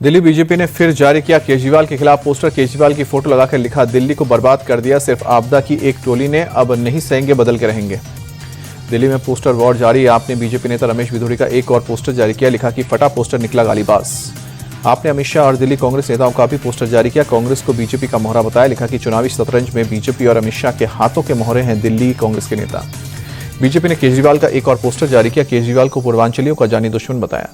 Delhi BJP ने फिर जारी किया केजरीवाल के खिलाफ पोस्टर। केजरीवाल की फोटो लगाकर लिखा, दिल्ली को बर्बाद कर दिया सिर्फ आपदा की एक टोली ने, अब नहीं सहेंगे बदल के रहेंगे। दिल्ली में पोस्टर वॉर जारी। आपने बीजेपी नेता रमेश बिधूड़ी का एक और पोस्टर जारी किया, लिखा कि फटा पोस्टर निकला गालीबाज। आपने अमित शाह और दिल्ली कांग्रेस नेताओं का भी पोस्टर जारी किया, कांग्रेस को बीजेपी का मोहरा बताया, लिखा कि चुनावी शतरंज में बीजेपी और अमित शाह के हाथों के मोहरे हैं दिल्ली कांग्रेस के नेता। बीजेपी ने केजरीवाल का एक और पोस्टर जारी किया, केजरीवाल को पूर्वांचलियों का जानी दुश्मन बताया।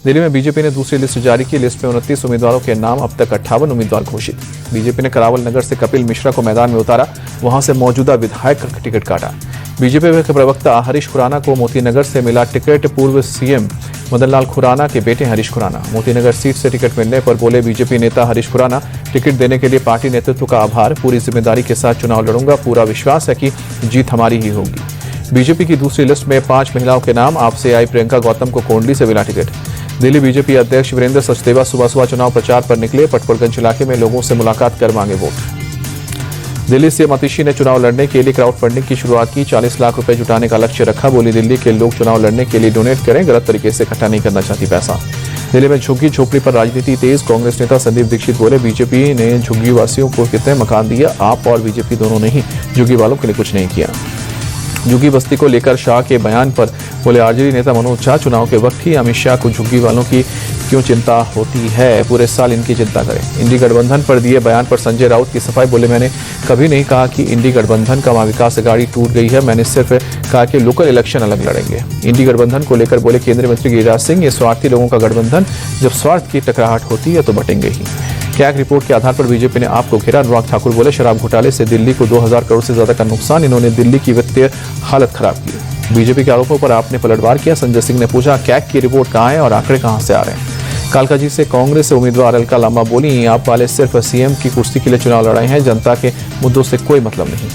दिल्ली में बीजेपी ने दूसरी लिस्ट जारी की, लिस्ट में 29 उम्मीदवारों के नाम, अब तक 58 उम्मीदवार घोषित। बीजेपी ने करावल नगर से कपिल मिश्रा को मैदान में उतारा, वहां से मौजूदा विधायक का टिकट काटा। बीजेपी के प्रवक्ता हरीश खुराना को मोतीनगर से मिला टिकट, पूर्व सीएम मदन लाल खुराना के बेटे हरीश खुराना। मोतीनगर सीट से टिकट मिलने पर बोले बीजेपी नेता हरीश खुराना, टिकट देने के लिए पार्टी नेतृत्व का आभार, पूरी जिम्मेदारी के साथ चुनाव लड़ूंगा, पूरा विश्वास है कि जीत हमारी ही होगी। बीजेपी की दूसरी लिस्ट में 5 महिलाओं के नाम, आपसे आई प्रियंका गौतम को कोंडली से मिला टिकट। दिल्ली बीजेपी अध्यक्ष वीरेंद्र सचदेवा सुबह चुनाव प्रचार पर निकले, पटपरगंज इलाके में लोगों से मुलाकात कर मांगे वोट। दिल्ली सीएम आतिशी ने चुनाव लड़ने के लिए क्राउड फंडिंग की शुरुआत की, 40 लाख रुपए जुटाने का लक्ष्य रखा, बोली दिल्ली के लोग चुनाव लड़ने के लिए डोनेट करें, गलत तरीके से इकट्ठा नहीं करना चाहती पैसा। दिल्ली में झुग्गी झोपड़ी पर राजनीति तेज, कांग्रेस नेता संदीप दीक्षित बोले बीजेपी ने झुग्गी वासियों को कितने मकान दिए, आप और बीजेपी दोनों ने ही झुग्गी वालों के लिए कुछ नहीं किया। झुग्गी बस्ती को लेकर शाह के बयान पर बोले आरजेडी नेता मनोज झा, चुनाव के वक्त ही अमित शाह को झुग्गी वालों की क्यों चिंता होती है, पूरे साल इनकी चिंता करें। इंडी गठबंधन पर दिए बयान पर संजय राउत की सफाई, बोले मैंने कभी नहीं कहा कि इंडी गठबंधन का महाविकास अघाड़ी टूट गई है, मैंने सिर्फ कहा कि लोकल इलेक्शन अलग लड़ेंगे। इंडी गठबंधन को लेकर बोले केंद्रीय मंत्री गिरिराज सिंह, ये स्वार्थी लोगों का गठबंधन, जब स्वार्थ की टकराहट होती है तो बटेंगे ही। कैग रिपोर्ट के आधार पर बीजेपी ने आपको घेरा, अनुराग ठाकुर बोले शराब घोटाले से दिल्ली को 2000 करोड़ से ज्यादा का नुकसान, इन्होंने दिल्ली की वित्तीय हालत खराब की। बीजेपी के आरोपों पर आपने पलटवार किया, संजय सिंह ने पूछा कैग की रिपोर्ट कहां है और आंकड़े कहां से आ रहे हैं। कालकाजी से कांग्रेस उम्मीदवार अलका लांबा बोली, आप वाले सिर्फ सीएम की कुर्सी के लिए चुनाव लड़ाए हैं, जनता के मुद्दों से कोई मतलब नहीं।